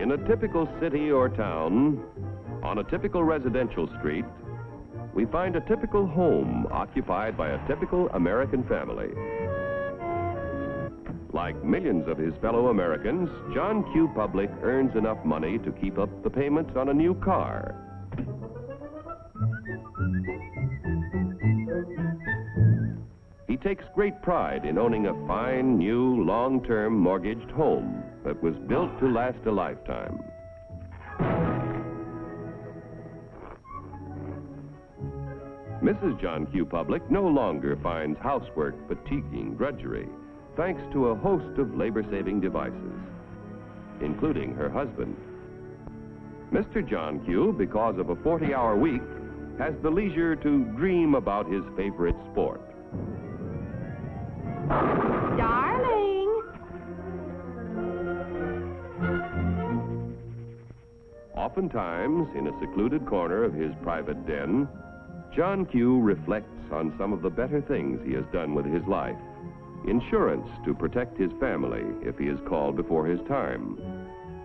In a typical city or town, on a typical residential street, we find a typical home occupied by a typical American family. Like millions of his fellow Americans, John Q. Public earns enough money to keep up the payments on a new car. He takes great pride in owning a fine, new, long-term mortgaged home that was built to last a lifetime. Mrs. John Q. Public no longer finds housework fatiguing drudgery, thanks to a host of labor-saving devices, including her husband. Mr. John Q., because of a 40-hour week, has the leisure to dream about his favorite sport. Darling! Oftentimes, in a secluded corner of his private den, John Q. reflects on some of the better things he has done with his life. Insurance to protect his family if he is called before his time.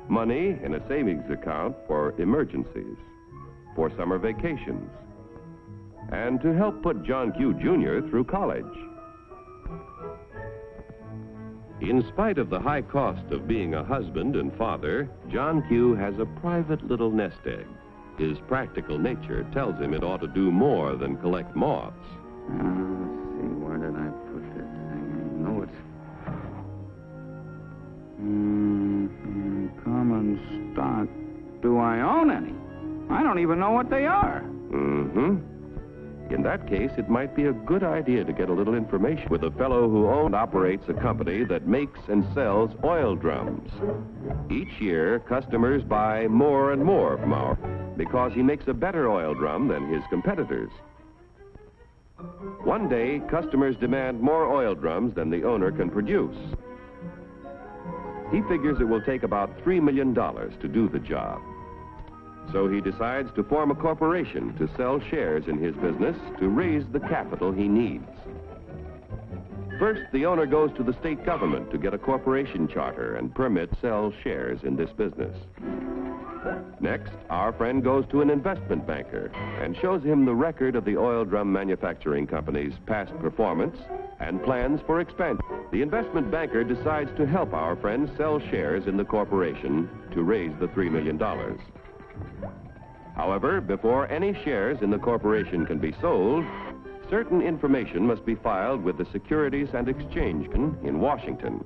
Money in a savings account for emergencies, for summer vacations, and to help put John Q. Jr. through college. In spite of the high cost of being a husband and father, John Q. has a private little nest egg. His practical nature tells him it ought to do more than collect moths. Let's see, where did I put this thing? I know it's... common stock. Do I own any? I don't even know what they are. In that case, it might be a good idea to get a little information with a fellow who owns and operates a company that makes and sells oil drums. Each year, customers buy more and more from our... because he makes a better oil drum than his competitors. One day, customers demand more oil drums than the owner can produce. He figures it will take about $3 million to do the job. So he decides to form a corporation to sell shares in his business to raise the capital he needs. First, the owner goes to the state government to get a corporation charter and permit to sell shares in this business. Next, our friend goes to an investment banker and shows him the record of the oil drum manufacturing company's past performance and plans for expansion. The investment banker decides to help our friend sell shares in the corporation to raise the $3 million. However, before any shares in the corporation can be sold, certain information must be filed with the Securities and Exchange Commission in Washington.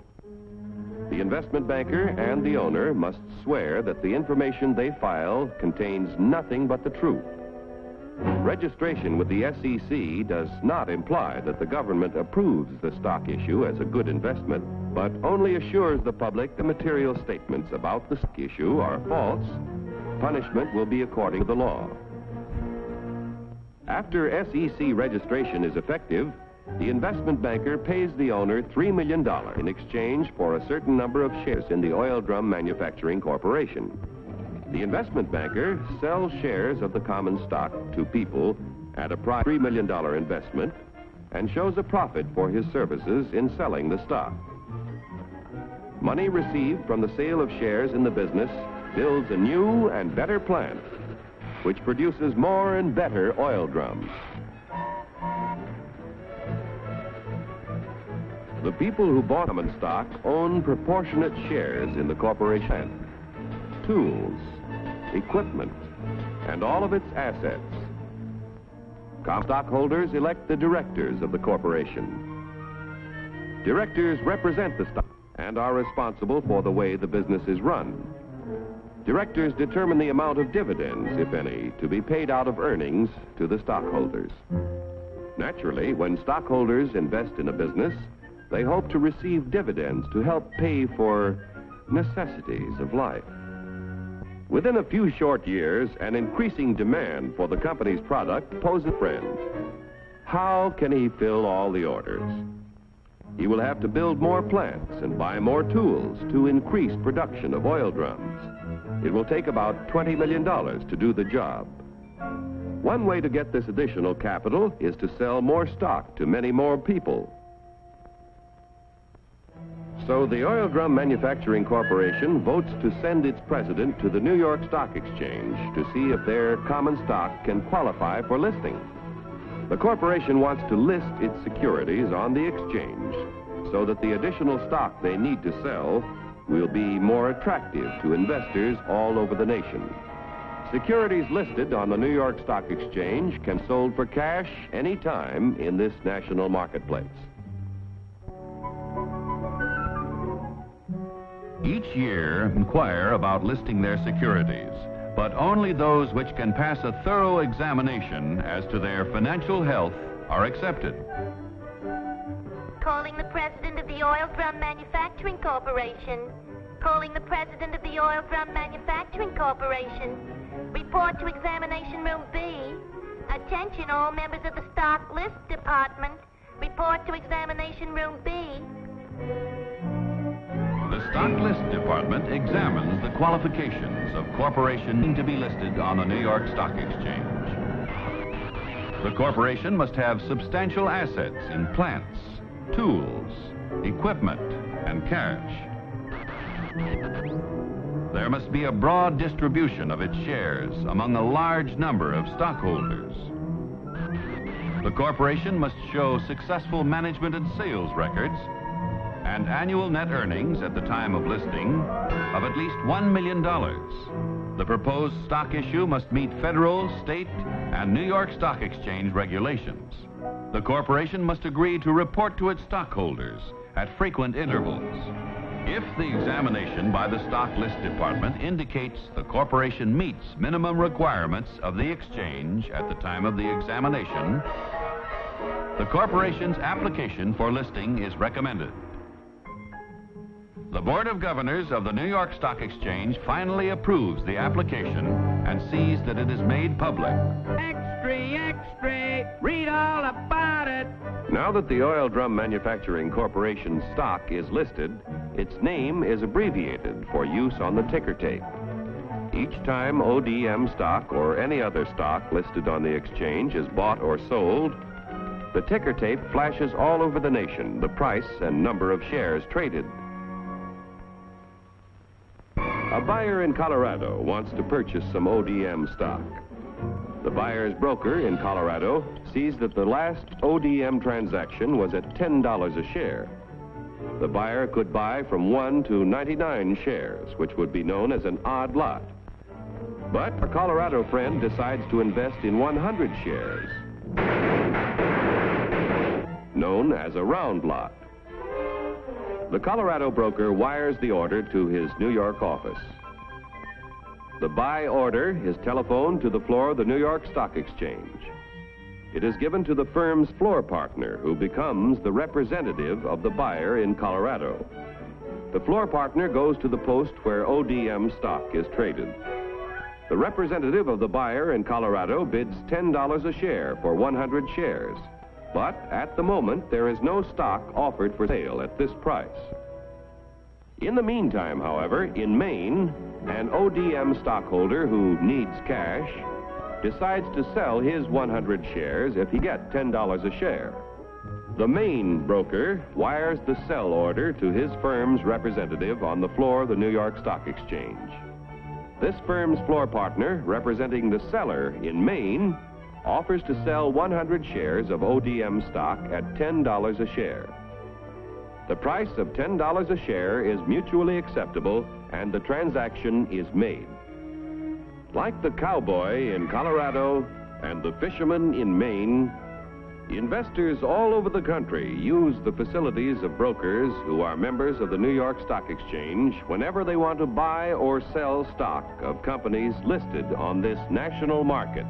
The investment banker and the owner must swear that the information they file contains nothing but the truth. Registration with the SEC does not imply that the government approves the stock issue as a good investment, but only assures the public the material statements about the stock issue are false. Punishment will be according to the law. After SEC registration is effective, the investment banker pays the owner $3 million in exchange for a certain number of shares in the Oil Drum Manufacturing Corporation. The investment banker sells shares of the common stock to people at a price of $3 million investment and shows a profit for his services in selling the stock. Money received from the sale of shares in the business builds a new and better plant, which produces more and better oil drums. The people who bought common stock own proportionate shares in the corporation, tools, equipment, and all of its assets. Common stockholders elect the directors of the corporation. Directors represent the stock and are responsible for the way the business is run. Directors determine the amount of dividends, if any, to be paid out of earnings to the stockholders. Naturally, when stockholders invest in a business, They hope to receive dividends to help pay for necessities of life. Within a few short years, an increasing demand for the company's product poses friends. How can he fill all the orders? He will have to build more plants and buy more tools to increase production of oil drums. It will take about $20 million to do the job. One way to get this additional capital is to sell more stock to many more people. So the Oil Drum Manufacturing Corporation votes to send its president to the New York Stock Exchange to see if their common stock can qualify for listing. The corporation wants to list its securities on the exchange so that the additional stock they need to sell will be more attractive to investors all over the nation. Securities listed on the New York Stock Exchange can be sold for cash any time in this national marketplace. Each year, inquire about listing their securities, but only those which can pass a thorough examination as to their financial health are accepted. Calling the president of the Oil Drum Manufacturing Corporation. Calling the president of the Oil Drum Manufacturing Corporation. Report to Examination Room B. Attention all members of the Stock List Department. Report to Examination Room B. The Stock List Department examines the qualifications of corporations to be listed on the New York Stock Exchange. The corporation must have substantial assets in plants, tools, equipment, and cash. There must be a broad distribution of its shares among a large number of stockholders. The corporation must show successful management and sales records and annual net earnings at the time of listing of at least $1 million. The proposed stock issue must meet federal, state, and New York Stock Exchange regulations. The corporation must agree to report to its stockholders at frequent intervals. If the examination by the Stock List Department indicates the corporation meets minimum requirements of the exchange at the time of the examination, the corporation's application for listing is recommended. The Board of Governors of the New York Stock Exchange finally approves the application and sees that it is made public. Extra, extra, read all about it. Now that the Oil Drum Manufacturing Corporation stock is listed, its name is abbreviated for use on the ticker tape. Each time ODM stock or any other stock listed on the exchange is bought or sold, the ticker tape flashes all over the nation the price and number of shares traded. A buyer in Colorado wants to purchase some ODM stock. The buyer's broker in Colorado sees that the last ODM transaction was at $10 a share. The buyer could buy from 1 to 99 shares, which would be known as an odd lot. But a Colorado friend decides to invest in 100 shares, known as a round lot. The Colorado broker wires the order to his New York office. The buy order is telephoned to the floor of the New York Stock Exchange. It is given to the firm's floor partner, who becomes the representative of the buyer in Colorado. The floor partner goes to the post where ODM stock is traded. The representative of the buyer in Colorado bids $10 a share for 100 shares. But at the moment, there is no stock offered for sale at this price. In the meantime, however, in Maine, an ODM stockholder who needs cash decides to sell his 100 shares if he gets $10 a share. The Maine broker wires the sell order to his firm's representative on the floor of the New York Stock Exchange. This firm's floor partner, representing the seller in Maine, offers to sell 100 shares of ODM stock at $10 a share. The price of $10 a share is mutually acceptable, and the transaction is made. Like the cowboy in Colorado and the fisherman in Maine, investors all over the country use the facilities of brokers who are members of the New York Stock Exchange whenever they want to buy or sell stock of companies listed on this national market.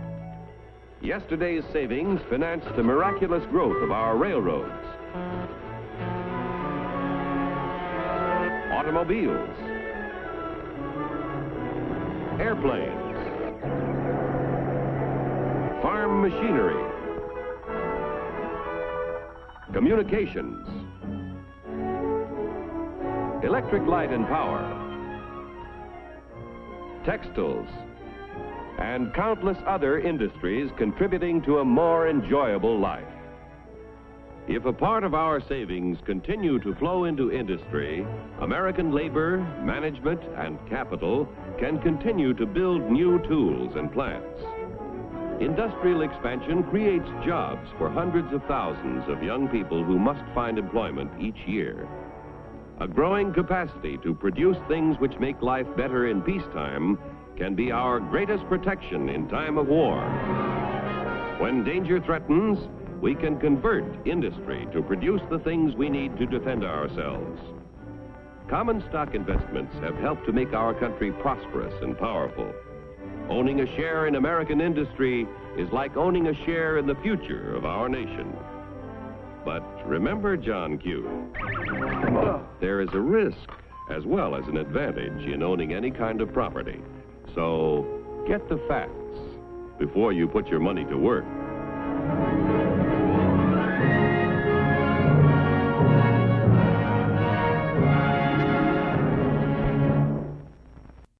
Yesterday's savings financed the miraculous growth of our railroads. automobiles, airplanes, farm machinery, communications, electric light and power, textiles, and countless other industries contributing to a more enjoyable life. If a part of our savings continue to flow into industry, American labor, management, and capital can continue to build new tools and plants. Industrial expansion creates jobs for hundreds of thousands of young people who must find employment each year. A growing capacity to produce things which make life better in peacetime can be our greatest protection in time of war. When danger threatens, we can convert industry to produce the things we need to defend ourselves. Common stock investments have helped to make our country prosperous and powerful. Owning a share in American industry is like owning a share in the future of our nation. But remember, John Q, there is a risk as well as an advantage in owning any kind of property. So get the facts before you put your money to work.